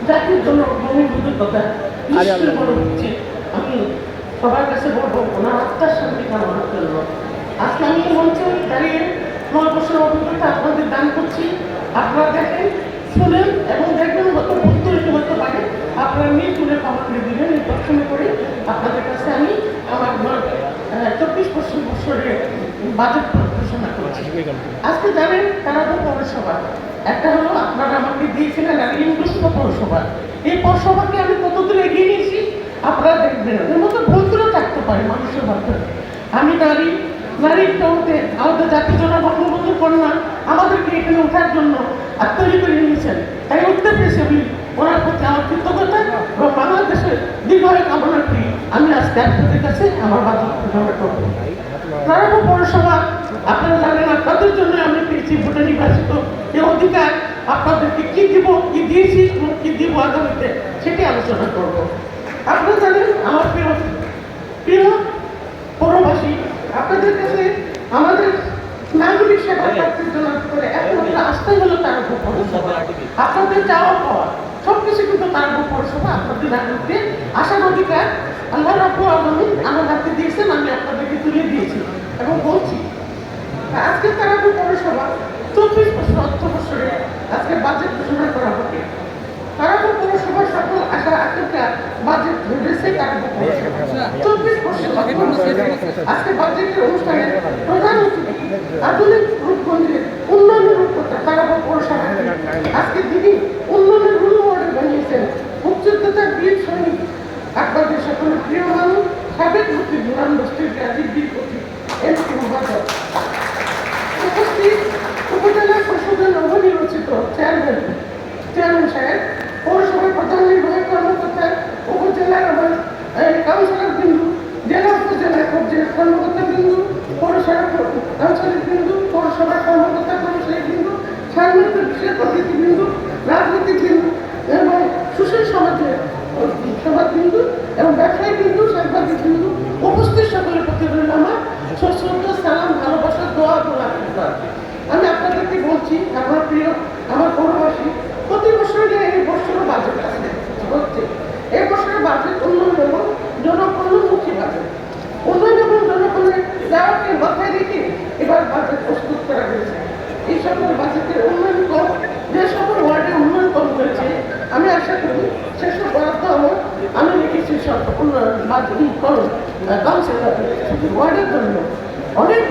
জাতির জন্য ভূমিবুদ্ধ কথা হচ্ছে। আমি সবার কাছে বলবো ওনার আত্মার শান্তি কামনা করবো। আজকে আমি মঞ্চে দাঁড়িয়ে 9 বছর অভিজ্ঞতা আপনাদের দান করছি। আপনারা দেখেন, শুনেন এবং দেখবেন, হয়তো উত্তরিত হতে পারে। আপনারা নিয়ে তুলে ক্ষমা করে দিবেন। এই দর্শনে করে আপনাদের কাছে আমি আমার 24 বছরের বাজেট ঘোষণা করছি। আজকে জানেন তারাপুর পৌরসভা একটা হলো, আপনারা আমাকে দিয়েছিলেন ইন্দ্রস্ত পৌরসভা। এই পৌরসভাকে আমি কতদূর এগিয়ে নিয়েছি আপনারা দেখবেন। এর মধ্যে ভুলগুলো থাকতে পারে মানুষের মাধ্যমে। আমি নারীর কাউতে আমাদের জাতির জন্য বঙ্গবন্ধু কন্যা আমাদেরকে এখানে ওঠার জন্য তৈরি করে নিয়েছেন, তাই উঠতে পেরেছি। আমি ওনার প্রতি আমার কৃতজ্ঞতা এবং বাংলাদেশের দীর্ঘায়ু কামনা করি। আমি আজকে আপনাদের কাছে আমার বাজেট ঘোষণা করব। তারাপুর পৌরসভা আপনারা জানেন, আপনাদের জন্য আমি পেয়েছি ভোটে নির্বাচিত এই অধিকার। আপনাদেরকে কি দিব, কি দিয়েছি এবং কি দিব আগামীতে, সেটি আলোচনা করব। আপনারা জানেন আমার প্রিয় পৌরবাসী, আপনাদের কাছে আমাদের নাগরিক সেবা প্রার্থীর জন্য করে একমাত্র আস্থাই হলো তারাপুর পৌরসভা। আপনাদের চাওয়া পাওয়া সবকিছু কিন্তু তারাপুর পৌরসভা আপনাদের নাগরিককে আসার অধিকার আল্লাহ রাব্বুল আলামিন আমার হাতে দিয়েছেন। আমি আপনাদেরকে তুলে দিয়েছি এবং বলছি আজকে তারাপুর পৌরসভা 24 বছর অর্থ বছরে আজকে বাজেট ঘোষণা করা হবে। তারাপুর পৌরসভার সকল আশা আকাঙ্ক্ষা বাজেট ধরেছে তারাপুর পৌরসভা 24 বছর আজকে বাজেটের অনুষ্ঠানে প্রধান অতিথি আধুনিক রূপগঞ্জের উন্নয়নের রূপকথা তারাপুর পৌরসভা আজকে যিনি উন্নয়নের রুল মডেল বানিয়েছেন মুক্তিযোদ্ধা বীর সৈনিক আপনাদের সকলের প্রিয় মানুষ সাবেক মন্ত্রী বুরান বস্তির রাজীব বীরপতি এমপি মহাজন উপস্থিত উপজেলা পরিষদের নবনির্বাচিত চেয়ারম্যান সাহেব, পৌরসভার প্রধান নির্বাহী কর্মকর্তা, উপজেলার কাউন্সিলর বিন্দু, জেলা উপজেলার কর্মকর্তা বিন্দু, পৌরসভার আঞ্চলিক বিন্দু, পৌরসভার কর্মকর্তা কর্মচারী বিন্দু, সাংবাদিক বিশেষ অতিথি বিন্দু, রাজনৈতিক বিন্দু এবং সুশীল সমাজের বিন্দু এবং ব্যবসায়ী বিন্দু, সাংবাদিক বিন্দু, উপস্থিত সকলের প্রতি রইল আমার সশ্রদ্ধ সালাম, ভালোবাসা, দোয়া এবং আশীর্বাদ। আমি আপনাদেরকে বলছি, আমার প্রিয় আমার পৌরবাসী, প্রতি বছরে এই বছরও বাজেট আছে হচ্ছে। এই বছরের বাজেট উন্নয়ন এবং জনকল্যাণমুখী বাজেট। উন্নয়ন এবং জনকল্যাণের যাওয়াকে মাথায় রেখে এবার বাজেট প্রস্তুত করা হয়েছে। এই সকল বাজেটের উন্নয়ন কম, যে সকল ওয়ার্ডে উন্নয়ন কম হয়েছে, আমি আশা করি সেসব বরাদ্দ আমি রেখেছি সব উন্নয়ন কাউন্সিলর ওয়ার্ডের জন্য। অনেক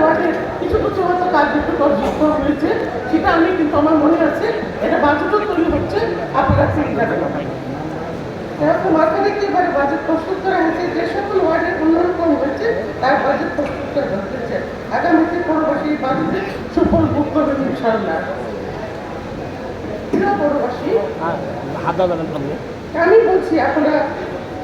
ওয়ার্ডে কিছু কিছু হয়তো কাজ একটু যুক্ত হয়েছে, সেটা আমি কিন্তু আমার মনে আছে, এটা বাজেটও তৈরি হচ্ছে, আপনারা ঠিক যাবেন। এরকম মাথা রেখে এবারে বাজেট প্রস্তুত করা হয়েছে। যে সকল ওয়ার্ডের উন্নয়ন কম হয়েছে তার বাজেট প্রস্তুত করা হচ্ছে। আগামীতে পৌরবাসী বাজেটে সুফল ভোগ করবেন ইনশাআল্লাহ। প্রিয় পৌরবাসী, আমি বলছি আপনারা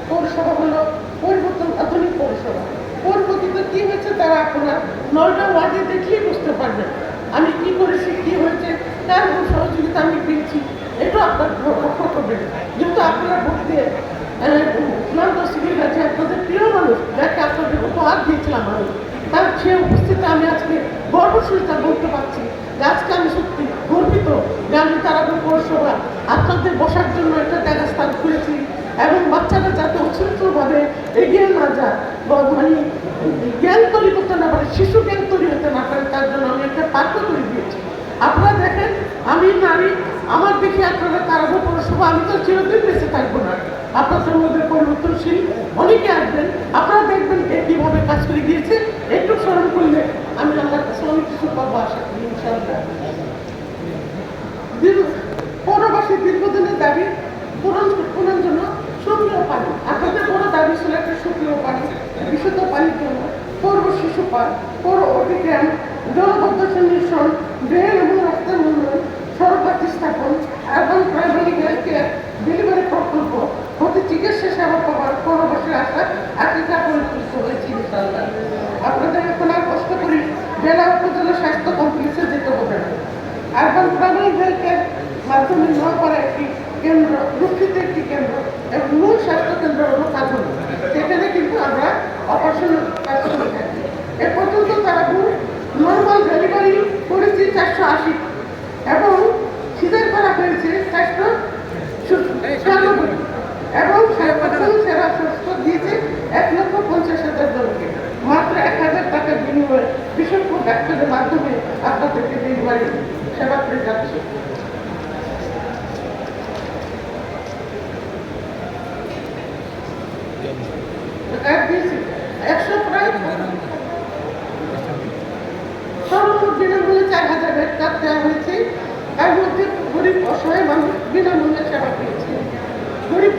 পৌরসভা হলো পরিবর্তন, আধুনিক পৌরসভা। পরিবর্তিত কি হয়েছে তারা আপনারা 9টা ওয়ার্ডে দেখলেই বুঝতে পারবেন আমি কি করেছি, কি হয়েছে, তার সহযোগিতা আমি পেয়েছি। এটা আপনার লক্ষ্য করবেন। যেহেতু আপনারা ভোট দিয়ে আছে আপনাদের প্রিয় মানুষ, যাকে আপনাদের উপহার দিয়েছিলাম আমি, তার সে উপস্থিতি আমি আজকে গর্বসহিতা বলতে পারছি যে আজকে আমি সত্যি গর্বিত যে আমি তারাপুর পৌরসভা আপনাদের বসার জন্য একটা জায়গা স্থান করেছি এবং বাচ্চারা যাতে উচ্ছৃঙ্খলভাবে এগিয়ে না যায়, মানে জ্ঞান তৈরি করতে না পারে, শিশু জ্ঞান তৈরি হতে না পারে, তার জন্য আমি একটা পার্ক তৈরি দিয়েছি। আপনারা দেখেন, আমি নারী, আমার দেখে আপনারা তারাপুর পৌরসভা, আমি তো চিরদিন বেঁচে থাকবো না, আপনাদের মধ্যে পরিবর্তনশীল অনেকে আসবেন, আপনারা দেখবেন কিভাবে কাজ করে গিয়েছে। একটু স্মরণ করলে আমি আমার কাছে অনেক কিছু পাবো আশা করি ইনশাআল্লাহ। পৌরবাসীর দীর্ঘদিনের দাবি পূরণের জন্য সুপ্রিয় পানি, আপনাদের বড় দাবি ছিল একটা সুপ্রিয় পানি, বিশুদ্ধ পানির জন্য পৌর শিশু পার্ক, পৌর অভিজ্ঞান, জলবদ্ধ নিঃসরণ, ড্রেন এবং রাস্তার উন্নয়ন, সড়কবাতি স্থাপন, urban primary health care delivery প্রকল্প, প্রতি চিকিৎসা সেবা পাওয়ার পৌরবাসীর আশা আকিকা পরিচালিত হয়েছে ইনশাআল্লাহ। আপনাদের এখন আর কষ্ট করি জেলা উপজেলা স্বাস্থ্য কমপ্লেক্সে যেতে হবে না। আরবান প্রাইমারি হেলথ কেয়ার মাধ্যমে নওপাড়া একটি কেন্দ্র, রক্ষিত একটি কেন্দ্র এবং মূল স্বাস্থ্য কেন্দ্র হল কাজল, সেখানে কিন্তু আমরা অপারেশন কাজ করে থাকি। এ পর্যন্ত তারাপুর নর্মাল ডেলিভারি করেছি 480 এবং সিজার তারা পেয়েছে 496 এবং সেরা স্বাস্থ্য দিয়েছে 1,50,000 জনকে। মাত্র 1,000 টাকার বিনিময়ে বিশেষজ্ঞ ডাক্তারের মাধ্যমে আপনাদেরকে ডেলিভারি সেবা করে যাচ্ছে। সর্বমোট বিনামূল্যে 4,000 বেড কার্ড দেওয়া হয়েছে। তার মধ্যে গরিব অসহায় মানুষ বিনামূল্যে সেবা পেয়েছে। গরিব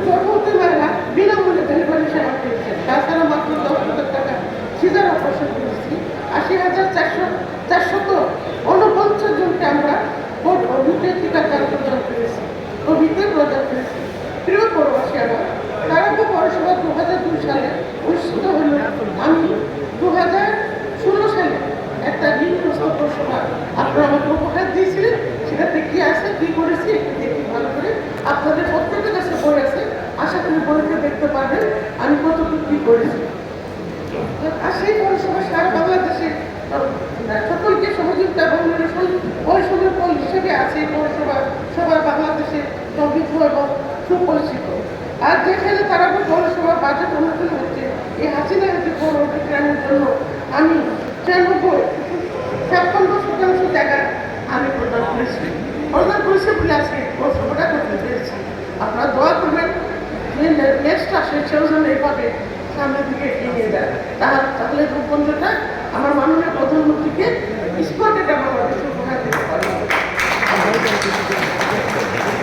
গর্ভবতী মায়েরা বিনামূল্যে ডেলিভারি সেবা পেয়েছে। তাছাড়া মাত্র 10,000 টাকা সিজার অপারেশন করেছি। 80,449 জনকে আমরা কোভিডের টিকাদান প্রদান করেছি, কোভিডের প্রদান করেছি। প্রিয় পৌরবাসী, আমার তারাপুর পৌরসভা 2002 সালে অনুষ্ঠিত হল। আমি 2016 সালে একটা ঋণগ্রস্ত পৌরসভা আপনারা আমাকে উপহার দিয়েছিলেন। সেটাতে কি আছে, কি করেছি একটু দেখি ভালো করে। আপনাদের প্রত্যেকের কাছে বই আছে, আশা করি বইতে দেখতে পারবেন আমি কতটুকু কি করেছি। আর সেই পৌরসভা সারা বাংলাদেশে সকলকে সহযোগিতা এবং পরিশ্রমের ফল হিসেবে আছে। এই পৌরসভা সবার বাংলাদেশে সমৃদ্ধ এবং সুপরিচিত। আর যেখানে তারাপুর পৌরসভা বাজেট অনুকূল হচ্ছে, এই হাসিনা হাসি পৌর অধিগ্রহণের জন্য আমি 56% জায়গা আমি প্রদান করেছি বলে আজকে পৌরসভাটা করতে পেরেছি। আপনারা দোয়া করবেন যে নেক্সট আসে সেও যেন এইভাবে সামনের দিকে এগিয়ে নিয়ে যায়। তাহলে রূপগঞ্জটা আমার মাননীয় প্রধানমন্ত্রীকে স্পটে বাংলাদেশে উপহার দিতে পারে।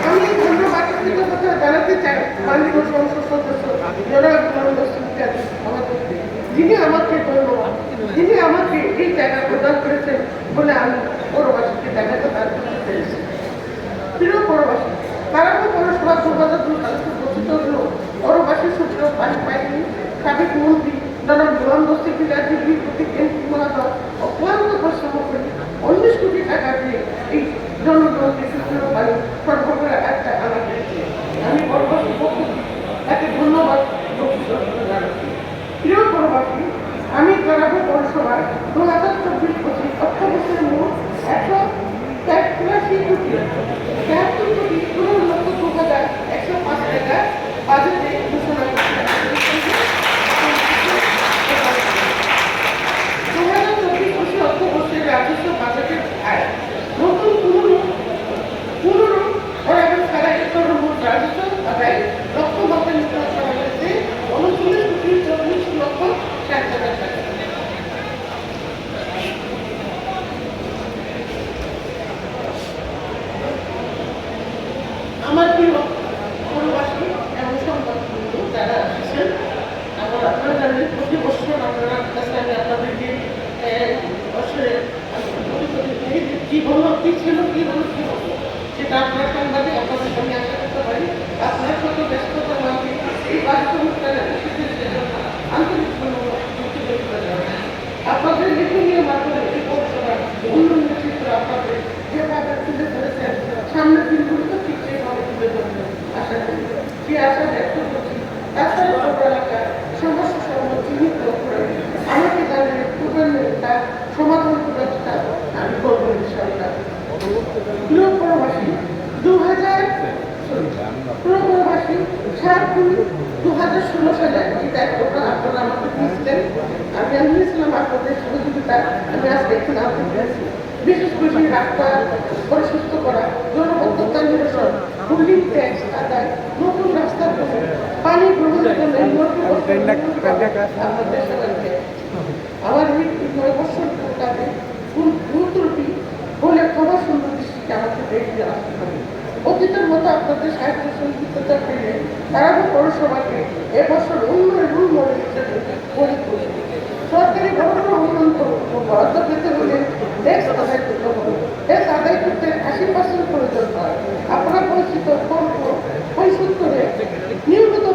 আমি ধন্যবাদ কৃতজ্ঞতা জানাতে চাই মাননীয় সংসদ সদস্য যিনি আমাকে এই জায়গা প্রদান করেছেন বলে আমি পৌরবাসীকে জায়গাটা তার করতে পেরেছি। প্রিয় পৌরবাসী, তারাপুর পৌরসভা 2002 সালে গঠিত হল। পৌরবাসী সূত্র পাইনি সাবেক মন্ত্রী জনাব বিমান দস্তি বিলাসী প্রতীক এমপি মহাদয় অক্লান্ত পরিশ্রম করে 19 কোটি টাকা দিয়ে এই জনগণকে সুস্থ বায়ু সরবরাহ একটা আনা হয়েছে। আমি পৌরবাসীর পক্ষ থেকে তাকে ধন্যবাদ জানাচ্ছি। প্রিয় পৌরবাসী, আমি তারাপুর পৌরসভার 2024-25 অর্থবর্ষের মোট 183 কোটি 15,15,2,105 টাকা বাজেটে ঘোষণা করেছে। 2024-25 অর্থবর্ষের রাজস্ব বাজেটের আয় নতুন পুনরু এবং সারা স্তরের মোট রাজস্ব আদায় লক্ষ্যমাত্রা নির্ধারণ করা হয়েছে 39,40,60,000 টাকা। আমার প্রিয় পৌরবাসী এবং সংবাদবন্ধু যারা আসছেন, আপনারা জানেন প্রতি বছর আপনার কাছে আমি আপনাদেরকে বছরে জীবন কি ছিল, কি হলো, কি হলো সেটা আপনার সংবাদে আপনাদের সামনে আশা করতে পারি। আপনার শত ব্যস্ততার মাঝে এই বাস্তবতার আন্তরিক ধন্যবাদ আপনাদের লেখনীয় মাধ্যমে এই পৌরসভার উন্নয়ন চিত্র আপনাদের যেভাবে তুলে ধরেছেন, সামনের দিনগুলোতে ঠিক সেইভাবে তুলে ধরবেন আশা করি। সে আশা ব্যক্ত করছি। তাছাড়া পৌর এলাকার সমস্যা সমূহ চিহ্নিত করে আমাকে জানেন একটা সমাধান ব্যবস্থা আমি করবো ইনশাআল্লাহ। প্রিয় পৌরবাসী, 2016 সালে এই দায়িত্বটা আপনারা আমাকে দিয়েছিলেন। আমি নিয়েছিলাম আপনাদের সহযোগিতা। আমি আজকে এখানে আনতে পেরেছি। বিশেষ করে রাস্তা পরিশুদ্ধ করা, জনবদ্ধতা নিরসন, বিল্ডিং ট্যাক্স আদায়, নতুন রাস্তার জন্য পানি গ্রহণের জন্য আমার এই 9 বছর কাজে গুরুত্বপূর্ণ বলে ক্ষমা সুন্দর দৃষ্টিকে আমাকে দেখতে আসতে হবে। অতীতের মতো আপনাদের সাহিত্য সহযোগিতা পেলে তারাপুর পৌরসভাকে এবছর উন্নয়ন হিসেবে গড়ে সরকারি বড় বড় উন্নয়ন বরাদ্দ পেতে হলে ট্যাক্স আদায় করতে হবে। ট্যাক্স আদায় করতে 80% প্রয়োজন হয়। আপনারা পরিচিত পরিশোধ করে নিয়মিত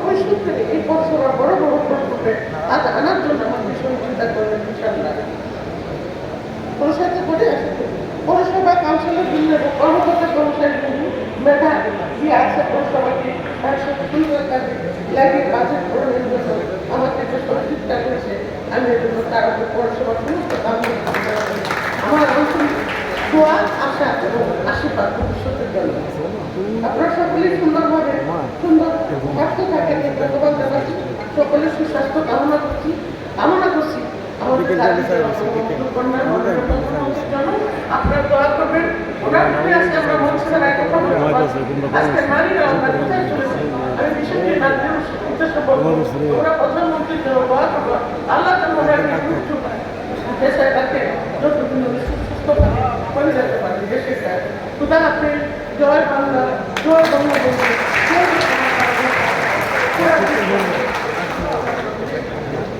পরিশোধ করে এই পৌরসভা বড় বড় প্রকল্পে আজ আনার জন্য আমাদের সহযোগিতা করবেন ইনশাআল্লাহ। প্রসারিত করে পৌরসভা কাউন্সিলর বিভিন্ন কর্মকর্তা কর্মচারী মেধা দিয়ে আছে পৌরসভাকে তার সাথে সুন্দর কাজে লাগিয়ে বাজেট গ্রহণের জন্য আমাকে যে সহযোগিতা করেছে, আমি এর জন্য তার পৌরসভা সমস্ত কাম আমার আন্তরিক দোয়া আশা আশা এবং আশীর্বাদ ভবিষ্যতের জন্য। আপনারা সকলেই সুন্দরভাবে সুন্দর স্বাস্থ্য থাকেন, ধন্যবাদ জানাচ্ছি। সকলের সুস্বাস্থ্য কামনা করছি। আপনারা দোয়া করবেন। ওনার জন্য আজকে আমরা মঞ্চে রাখতে পারবো। আজকে নারীরা আমরা কোথায় চলেছি, আমি বিশেষ করে নারীদের উদ্দেশ্য বলবো, ওরা প্রধানমন্ত্রীর জন্য দোয়া করবো। আল্লাহ যেন ওনাকে দেশে রাখে, যতদিন উনি সুস্থভাবে করে যেতে পারেন দেশের কাছে। খুদা হাফেজ, জয় বাংলা, জয় বাংলাদেশ, জয় বাংলা।